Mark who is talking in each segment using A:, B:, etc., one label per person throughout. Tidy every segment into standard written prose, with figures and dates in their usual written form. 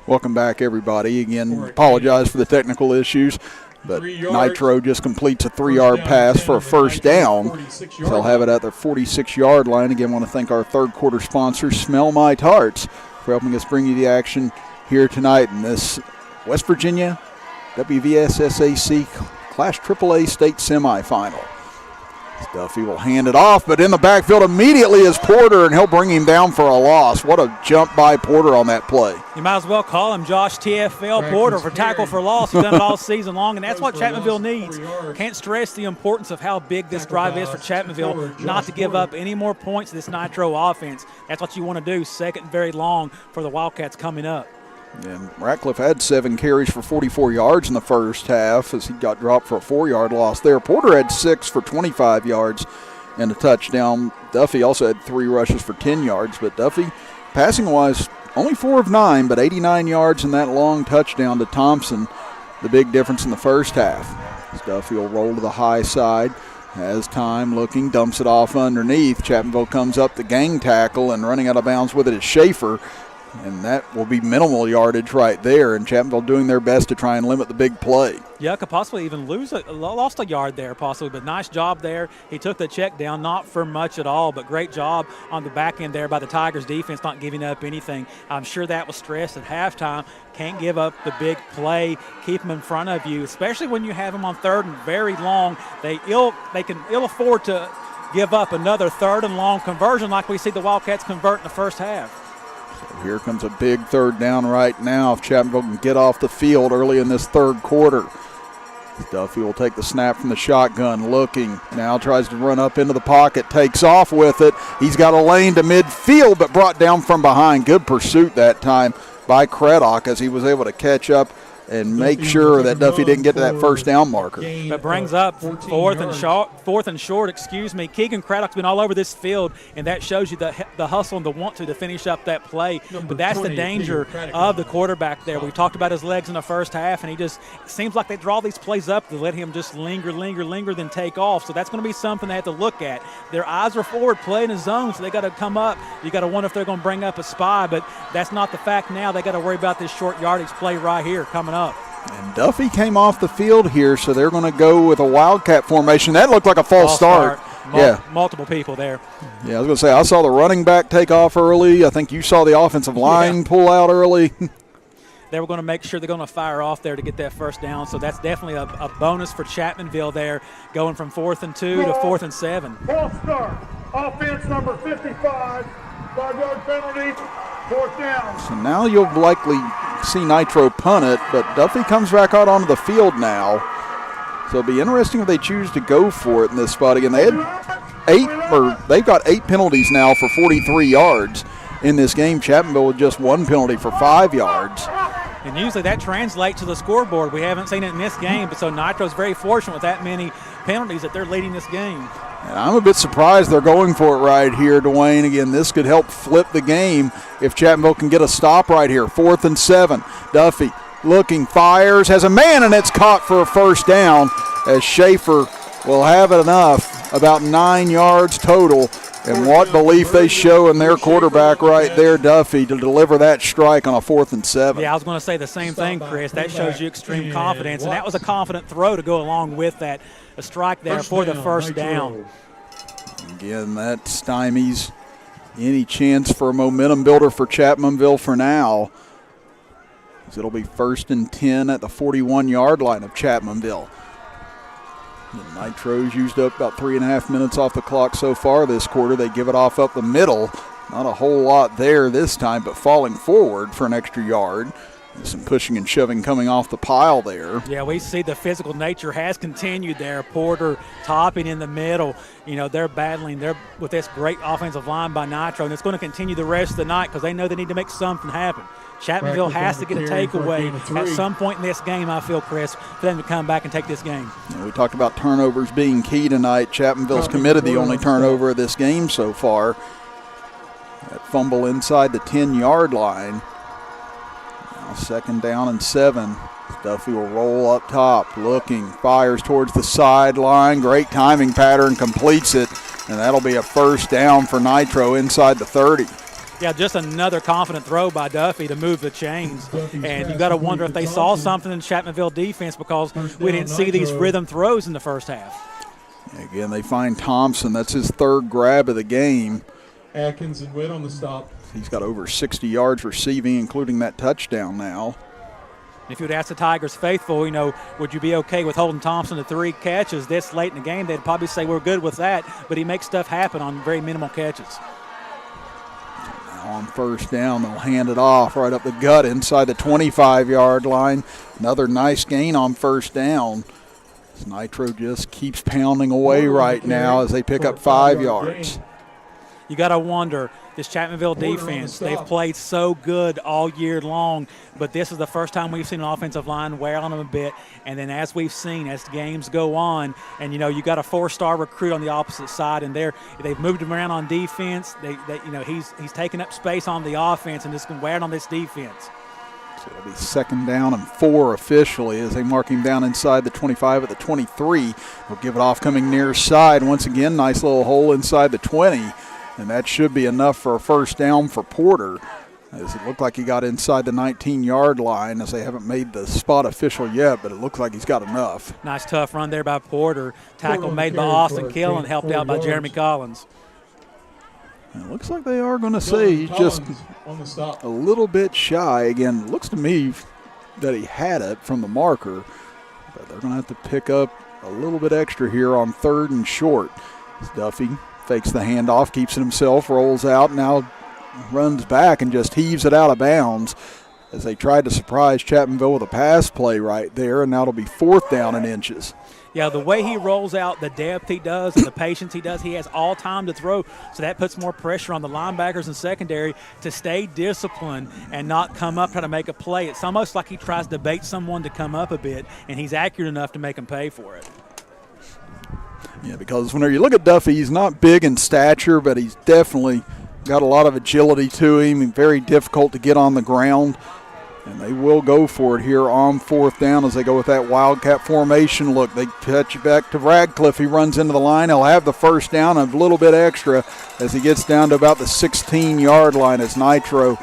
A: Welcome back, everybody. Again, apologize for the technical issues, but Nitro just completes a 3-yard pass for a first down. They'll have it at their 46-yard line. Again, want to thank our third quarter sponsor, Smell My Tarts, for helping us bring you the action here tonight in this West Virginia WVSSAC Class AAA state semifinal. Duffy will hand it off, but in the backfield immediately is Porter, and he'll bring him down for a loss. What a jump by Porter on that play.
B: You might as well call him Josh TFL Porter for tackle for loss. He's done it all season long, and that's what Chapmanville needs. Can't stress the importance of how big this drive is for Chapmanville, not to give up any more points to this Nitro offense. That's what you want to do, second and very long for the Wildcats coming up.
A: And Ratcliffe had 7 carries for 44 yards in the first half as he got dropped for a 4-yard loss there. Porter had 6 for 25 yards and a touchdown. Duffy also had 3 rushes for 10 yards, but Duffy, passing-wise, only 4 of 9, but 89 yards in that long touchdown to Thompson, the big difference in the first half. As Duffy will roll to the high side, has time looking, dumps it off underneath. Chapmanville comes up the gang tackle, and running out of bounds with it is Schaefer. And that will be minimal yardage right there, and Chapmanville doing their best to try and limit the big play.
B: Yeah, could possibly even lost a yard there possibly, but nice job there. He took the check down, not for much at all, but great job on the back end there by the Tigers defense, not giving up anything. I'm sure that was stressed at halftime. Can't give up the big play, keep them in front of you, especially when you have them on third and very long. They can ill afford to give up another third and long conversion like we see the Wildcats convert in the first half.
A: So here comes a big third down right now if Chapmanville can get off the field early in this third quarter. Duffy will take the snap from the shotgun, looking. Now tries to run up into the pocket, takes off with it. He's got a lane to midfield, but brought down from behind. Good pursuit that time by Craddock as he was able to catch up and make sure that Duffy didn't get to that first down marker.
B: That brings up fourth and short. Keegan Craddock's been all over this field, and that shows you the hustle and the want to finish up that play. But that's the danger of the quarterback there. We talked about his legs in the first half, and it seems like they draw these plays up to let him just linger, then take off. So that's going to be something they have to look at. Their eyes are forward, playing a zone, so they got to come up. You got to wonder if they're going to bring up a spy, but that's not the fact now. They got to worry about this short yardage play right here coming up.
A: And Duffy came off the field here, so they're going to go with a Wildcat formation. That looked like a false start.
B: Multiple people there.
A: Yeah, I was going to say, I saw the running back take off early. I think you saw the offensive line pull out early.
B: They were going to make sure they're going to fire off there to get that first down. So that's definitely a bonus for Chapmanville there, going from 4th and 2 to 4th and 7.
C: False start. Offense number 55. 5-yard penalty. 4th down.
A: So now you'll likely see Nitro punt it, but Duffy comes back out onto the field now. So it'll be interesting if they choose to go for it in this spot again. They've got 8 penalties now for 43 yards in this game. Chapmanville with just 1 penalty for 5 yards.
B: And usually that translates to the scoreboard. We haven't seen it in this game, but so Nitro's very fortunate with that many penalties that they're leading this game.
A: And I'm a bit surprised they're going for it right here, Dwayne. Again, this could help flip the game if Chapmanville can get a stop right here. 4th and 7. Duffy looking, fires, has a man, and it's caught for a first down as Schaefer will have it enough, about 9 yards total. And what belief they show in their quarterback right there, Duffy, to deliver that strike on a 4th and 7.
B: Yeah, I was going to say the same thing, Chris. That shows you extreme confidence, and that was a confident throw to go along with that. A strike there for the first down.
A: Again, that stymies any chance for a momentum builder for Chapmanville for now. It'll be 1st and 10 at the 41-yard line of Chapmanville. The Nitro's used up about 3.5 minutes off the clock so far this quarter. They give it off up the middle. Not a whole lot there this time, but falling forward for an extra yard. Some pushing and shoving coming off the pile there.
B: Yeah, we see the physical nature has continued there. Porter topping in the middle. You know, they're battling with this great offensive line by Nitro, and it's going to continue the rest of the night because they know they need to make something happen. Chapmanville has to get a takeaway at some point in this game, I feel, Chris, for them to come back and take this game.
A: Yeah, we talked about turnovers being key tonight. Chapmanville's committed the only turnover of this game so far. That fumble inside the 10-yard line. Now 2nd down and 7. Duffy will roll up top, looking, fires towards the sideline. Great timing pattern, completes it, and that'll be a first down for Nitro inside the 30.
B: Yeah, just another confident throw by Duffy to move the chains. And you got to wonder if they saw something in Chapmanville defense, because we didn't see these rhythm throws in the first half.
A: Again, they find Thompson. That's his third grab of the game.
D: Atkins and Witt on the stop.
A: He's got over 60 yards receiving, including that touchdown now.
B: If you would ask the Tigers faithful, would you be okay with holding Thompson to 3 catches this late in the game? They'd probably say we're good with that, but he makes stuff happen on very minimal catches.
A: On first down, they'll hand it off right up the gut inside the 25-yard line. Another nice gain on first down. Nitro just keeps pounding away right now as they pick up 5 yards.
B: You got to wonder, this Chapmanville defense, they've played so good all year long, but this is the first time we've seen an offensive line wear on them a bit. And then as we've seen, as games go on, and you got a 4-star recruit on the opposite side, and they've moved him around on defense. He's taking up space on the offense, and it's going to wear on this defense.
A: So it'll be 2nd down and 4 officially as they mark him down inside the 25 at the 23. They'll give it off coming near side. Once again, nice little hole inside the 20. And that should be enough for a first down for Porter, as it looked like he got inside the 19-yard line, as they haven't made the spot official yet, but it looks like he's got enough.
B: Nice tough run there by Porter. Tackle made by Austin Kill and helped out by Jeremy Collins.
A: And it looks like they are going to say he's just a little bit shy. Again, it looks to me that he had it from the marker, but they're going to have to pick up a little bit extra here on 3rd and short. Duffy fakes the handoff, keeps it himself, rolls out, now runs back and just heaves it out of bounds as they tried to surprise Chapmanville with a pass play right there, and now it'll be 4th down and inches.
B: Yeah, the way he rolls out, the depth he does, and the patience he does, he has all time to throw, so that puts more pressure on the linebackers and secondary to stay disciplined and not come up trying to make a play. It's almost like he tries to bait someone to come up a bit, and he's accurate enough to make them pay for it.
A: Yeah, because whenever you look at Duffy, he's not big in stature, but he's definitely got a lot of agility to him and very difficult to get on the ground. And they will go for it here on 4th down as they go with that Wildcat formation look. They touch it back to Radcliffe. He runs into the line. He'll have the first down, a little bit extra as he gets down to about the 16-yard line as Nitro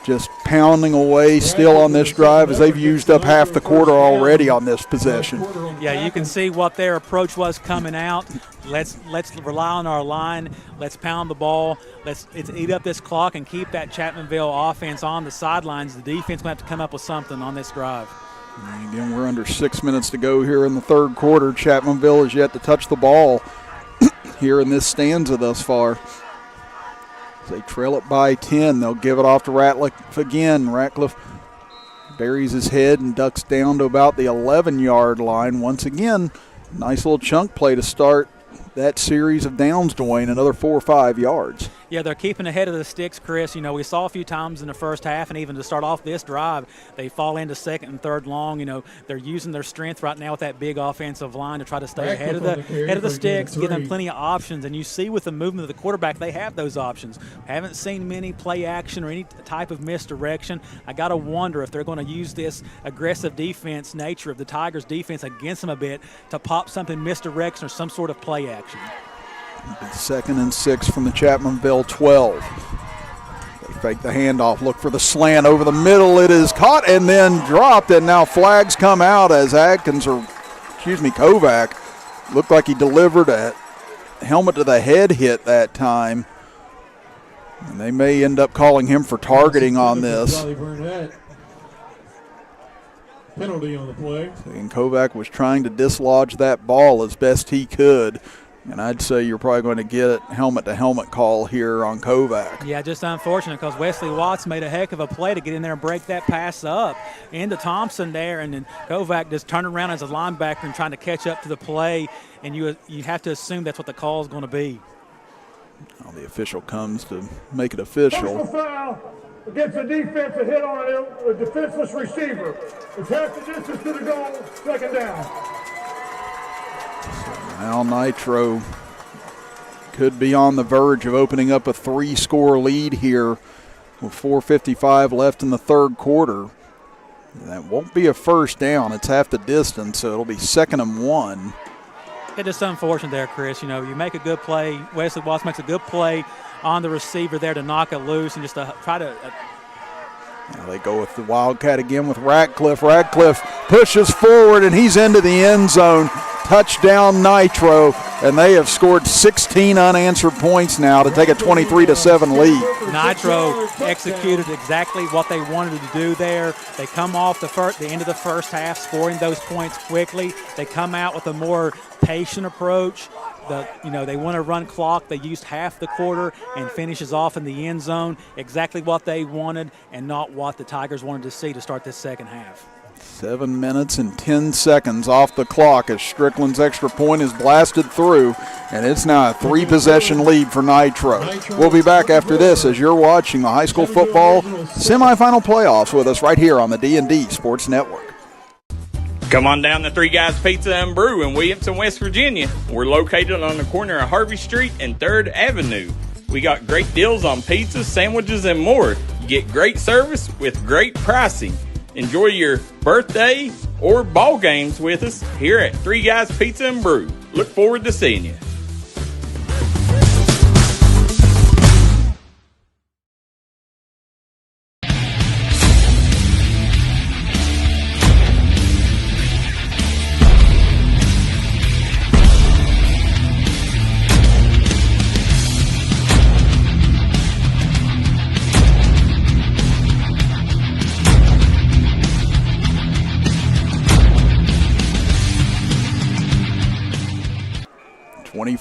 A: just pounding away still on this drive as they've used up half the quarter already on this possession.
B: Yeah, you can see what their approach was coming out. Let's rely on our line. Let's pound the ball. Let's eat up this clock and keep that Chapmanville offense on the sidelines. The defense will have to come up with something on this drive.
A: And again, we're under 6 minutes to go here in the 3rd quarter. Chapmanville has yet to touch the ball here in this stanza thus far. As they trail it by 10, they'll give it off to Ratcliffe again. Ratcliffe buries his head and ducks down to about the 11-yard line. Once again, nice little chunk play to start that series of downs, Dwayne, another 4 or 5 yards.
B: Yeah, they're keeping ahead of the sticks, Chris. We saw a few times in the first half, and even to start off this drive, they fall into 2nd and 3rd long. They're using their strength right now with that big offensive line to try to stay ahead of the sticks, give them plenty of options. And you see with the movement of the quarterback, they have those options. Haven't seen many play action or any type of misdirection. I got to wonder if they're going to use this aggressive defense nature of the Tigers' defense against them a bit to pop something misdirection or some sort of play action.
A: 2nd and 6 from the Chapmanville 12. They fake the handoff, look for the slant over the middle. It is caught and then dropped, and now flags come out as Kovac looked like he delivered a helmet to the head hit that time. And they may end up calling him for targeting on this.
D: Penalty on the play.
A: And Kovac was trying to dislodge that ball as best he could. And I'd say you're probably going to get a helmet-to-helmet call here on Kovac.
B: Yeah, just unfortunate because Wesley Watts made a heck of a play to get in there and break that pass up into Thompson there, and then Kovac just turned around as a linebacker and trying to catch up to the play, and you have to assume that's what the call is going to be.
A: Well, the official comes to make it official.
C: Personal foul against the defense, a hit on a defenseless receiver. It's half the distance to the goal, 2nd down.
A: Now Nitro could be on the verge of opening up a 3-score lead here with 4:55 left in the 3rd quarter. That won't be a first down. It's half the distance, so it'll be 2nd and 1.
B: It's just unfortunate there, Chris. You make a good play. Wesley Watts makes a good play on the receiver there to knock it loose and just to try to
A: Now they go with the Wildcat again with Ratcliffe. Ratcliffe pushes forward, and he's into the end zone. Touchdown Nitro, and they have scored 16 unanswered points now to take a 23-7 lead.
B: Nitro executed exactly what they wanted to do there. They come off the end of the first half, scoring those points quickly. They come out with a more patient approach. They want to run clock. They used half the quarter and finishes off in the end zone. Exactly what they wanted and not what the Tigers wanted to see to start this second half.
A: 7 minutes and 10 seconds off the clock as Strickland's extra point is blasted through, and it's now a 3-possession lead for Nitro. We'll be back after this as you're watching the high school football semifinal playoffs with us right here on the D&D Sports Network.
E: Come on down to Three Guys Pizza and Brew in Williamson, West Virginia. We're located on the corner of Harvey Street and 3rd Avenue. We got great deals on pizzas, sandwiches, and more. You get great service with great pricing. Enjoy your birthday or ball games with us here at Three Guys Pizza and Brew. Look forward to seeing you.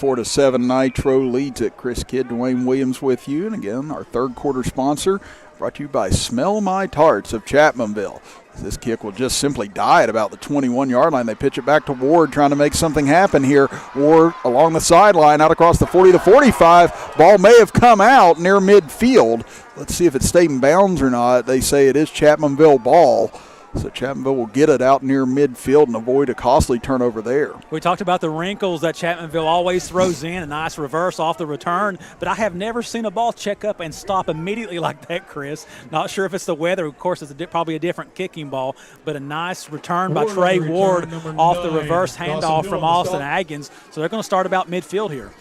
A: To 7 Nitro leads it. Chris Kidd, Dwayne Williams with you. And again, our third quarter sponsor brought to you by Smell My Tarts of Chapmanville. This kick will just simply die at about the 21-yard line. They pitch it back to Ward, trying to make something happen here. Ward along the sideline, out across the 40 to 45. Ball may have come out near midfield. Let's see if it stayed in bounds or not. They say it is Chapmanville ball. So Chapmanville will get it out near midfield and avoid a costly turnover there.
B: We talked about the wrinkles that Chapmanville always throws in, a nice reverse off the return, but I have never seen a ball check up and stop immediately like that, Chris. Not sure if it's the weather. Of course, it's probably a different kicking ball, but a nice return by Trey Ward off the reverse handoff from Austin Aggins. So they're going to start about midfield here.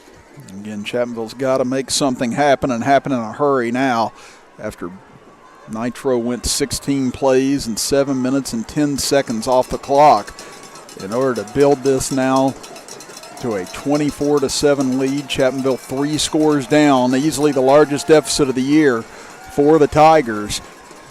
A: Again, Chapmanville's got to make something happen and happen in a hurry now after Nitro went 16 plays and 7 minutes and 10 seconds off the clock. In order to build this now to a 24-7 lead, Chapmanville 3 scores down, easily the largest deficit of the year for the Tigers.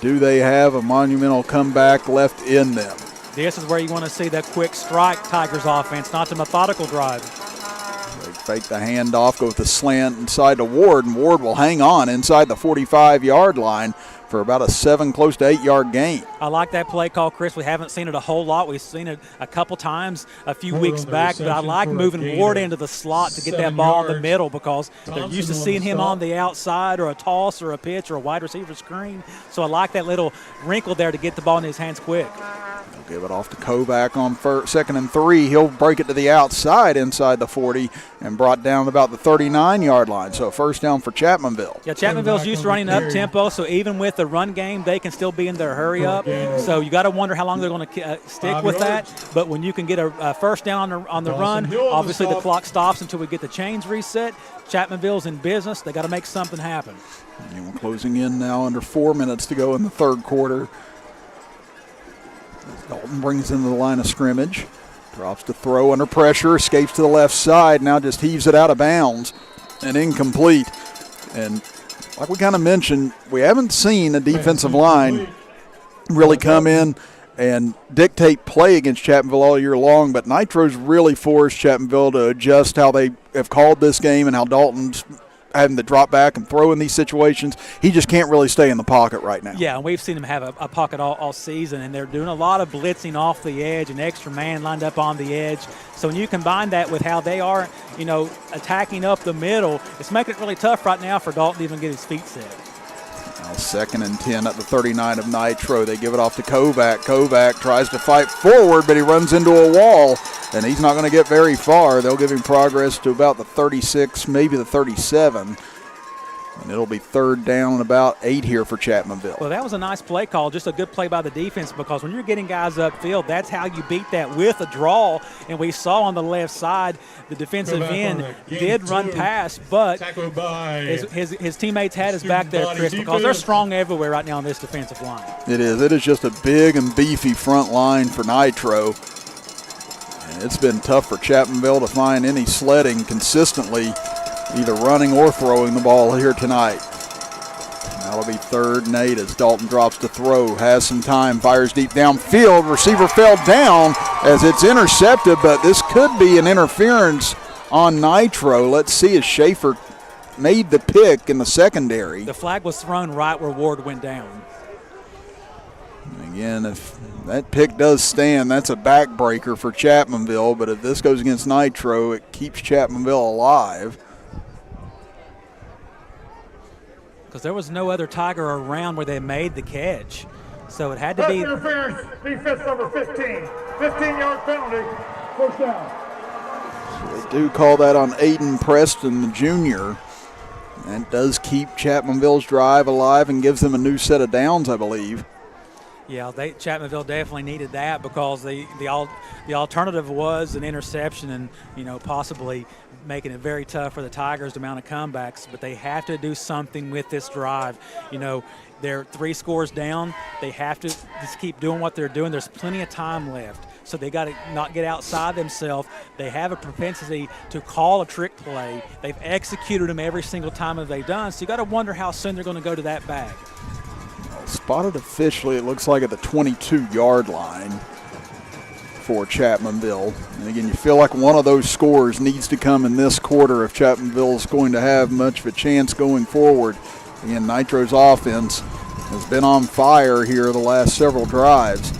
A: Do they have a monumental comeback left in them?
B: This is where you want to see that quick strike Tigers offense, not the methodical drive.
A: They fake the handoff, go with the slant inside to Ward, and Ward will hang on inside the 45-yard line for about a 7, close to 8-yard gain.
B: I like that play call, Chris. We haven't seen it a whole lot. We've seen it a couple times a few weeks back, but I like moving Ward into the slot to get that ball in the middle because they're used to seeing him on the outside or a toss or a pitch or a wide receiver screen. So I like that little wrinkle there to get the ball in his hands quick.
A: They'll give it off to Kovac on 2nd and 3. He'll break it to the outside inside the 40 and brought down about the 39-yard line. So first down for Chapmanville.
B: Yeah, Chapmanville's used to running up tempo, so even with the run game, they can still be in their hurry up. So you got to wonder how long they're going to stick with that. But when you can get a first down on the run, obviously the clock stops until we get the chains reset. Chapmanville's in business. They got to make something happen.
A: And we're closing in now, under 4 minutes to go in the third quarter. Dalton brings into the line of scrimmage. Drops to throw under pressure, escapes to the left side, now just heaves it out of bounds and incomplete. And like we kind of mentioned, we haven't seen a defensive line really come in and dictate play against Chapmanville all year long, but Nitro's really forced Chapmanville to adjust how they have called this game and how Dalton's having to drop back and throw in these situations. He just can't really stay in the pocket right now.
B: Yeah, and we've seen him have a pocket all season, and they're doing a lot of blitzing off the edge and extra man lined up on the edge. So when you combine that with how they are, attacking up the middle, it's making it really tough right now for Dalton to even get his feet set.
A: Now 2nd and 10 at the 39 of Nitro. They give it off to Kovac. Kovac tries to fight forward, but he runs into a wall, and he's not going to get very far. They'll give him progress to about the 36, maybe the 37. And it'll be 3rd down and about 8 here for Chapmanville.
B: Well, that was a nice play call, just a good play by the defense, because when you're getting guys upfield, that's how you beat that, with a draw. And we saw on the left side the defensive end did run past, but his teammates had his back there, Chris, because they're strong everywhere right now on this defensive line.
A: It is. It is just a big and beefy front line for Nitro. And it's been tough for Chapmanville to find any sledding consistently, either running or throwing the ball here tonight. That'll be 3rd and 8 as Dalton drops to throw, has some time, fires deep downfield. Receiver fell down as it's intercepted, but this could be an interference on Nitro. Let's see as Schaefer made the pick in the secondary.
B: The flag was thrown right where Ward went down.
A: And again, if that pick does stand, that's a backbreaker for Chapmanville, but if this goes against Nitro, it keeps Chapmanville alive.
B: Because there was no other Tiger around where they made the catch. So it had to be.
C: Interference, defense number 15. 15-yard penalty, 1st down.
A: So they do call that on Aiden Preston, the junior. That does keep Chapmanville's drive alive and gives them a new set of downs, I believe.
B: Yeah, Chapmanville definitely needed that, because the alternative was an interception and, possibly making it very tough for the Tigers to mount a comebacks. But they have to do something with this drive. They're 3 scores down. They have to just keep doing what they're doing. There's plenty of time left. So they got to not get outside themselves. They have a propensity to call a trick play. They've executed them every single time that they've done. So you got to wonder how soon they're going to go to that bag.
A: Spotted officially, it looks like at the 22-yard line for Chapmanville. And again, you feel like one of those scores needs to come in this quarter if Chapmanville is going to have much of a chance going forward. Again, Nitro's offense has been on fire here the last several drives.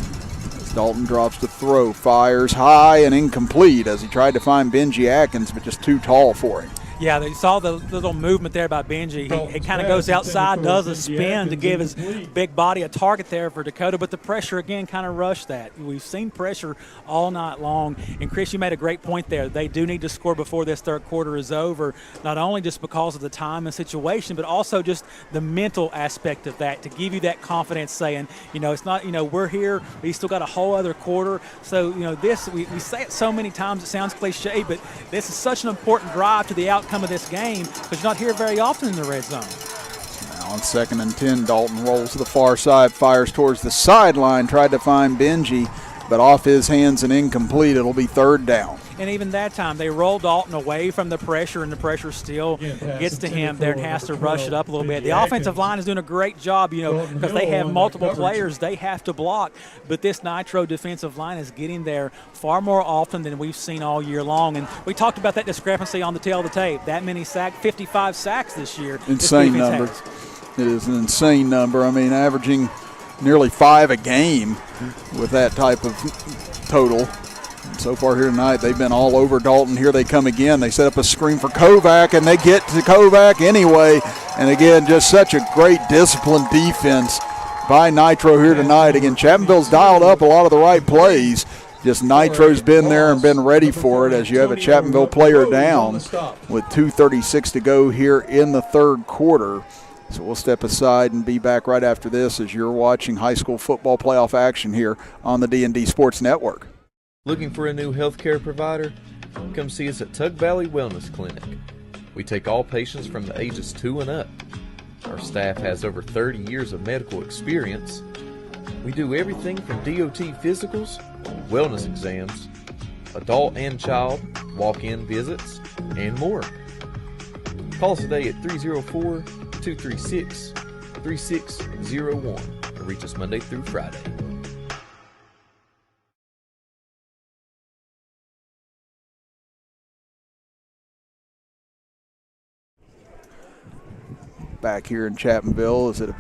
A: As Dalton drops to throw, fires high and incomplete as he tried to find Benji Atkins, but just too tall for him.
B: Yeah, they saw the little movement there by Benji. He kind of goes outside, does a spin to give his big body a target there for Dakota, but the pressure, again, kind of rushed that. We've seen pressure all night long. And, Chris, you made a great point there. They do need to score before this 3rd quarter is over, not only just because of the time and situation, but also just the mental aspect of that, to give you that confidence saying, it's not, we're here, we still got a whole other quarter. So, this, we say it so many times, it sounds cliche, but this is such an important drive to the outcome of this game, because you're not here very often in the red zone.
A: Now on 2nd and 10, Dalton rolls to the far side, fires towards the sideline, tried to find Benji, but off his hands and incomplete. It'll be 3rd down.
B: And even that time, they roll Dalton away from the pressure, and the pressure still gets to him there and has to rush it up a little bit. The offensive line is doing a great job, because they have multiple players they have to block. But this Nitro defensive line is getting there far more often than we've seen all year long. And we talked about that discrepancy on the tail of the tape. That many sacks, 55 sacks this year.
A: Insane number. It is an insane number. I mean, averaging nearly 5 a game with that type of total. So far here tonight, they've been all over Dalton. Here they come again. They set up a screen for Kovac, and they get to Kovac anyway. And again, just such a great disciplined defense by Nitro here tonight. Again, Chapmanville's dialed up a lot of the right plays. Just Nitro's been there and been ready for it, as you have a Chapmanville player down with 2:36 to go here in the 3rd quarter. So we'll step aside and be back right after this as you're watching high school football playoff action here on the D&D Sports Network.
F: Looking for a new healthcare provider? Come see us at Tug Valley Wellness Clinic. We take all patients from the ages 2 and up. Our staff has over 30 years of medical experience. We do everything from DOT physicals, wellness exams, adult and child, walk-in visits, and more. Call us today at 304-236-3601 and reach us Monday through Friday.
A: Back here in Chapmanville,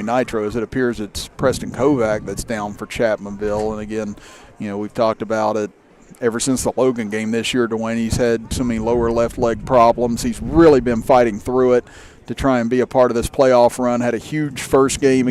A: Nitro, as it appears it's Preston Kovac that's down for Chapmanville. And again, we've talked about it ever since the Logan game this year. Dwayne, he's had so many lower left leg problems. He's really been fighting through it to try and be a part of this playoff run. Had a huge first game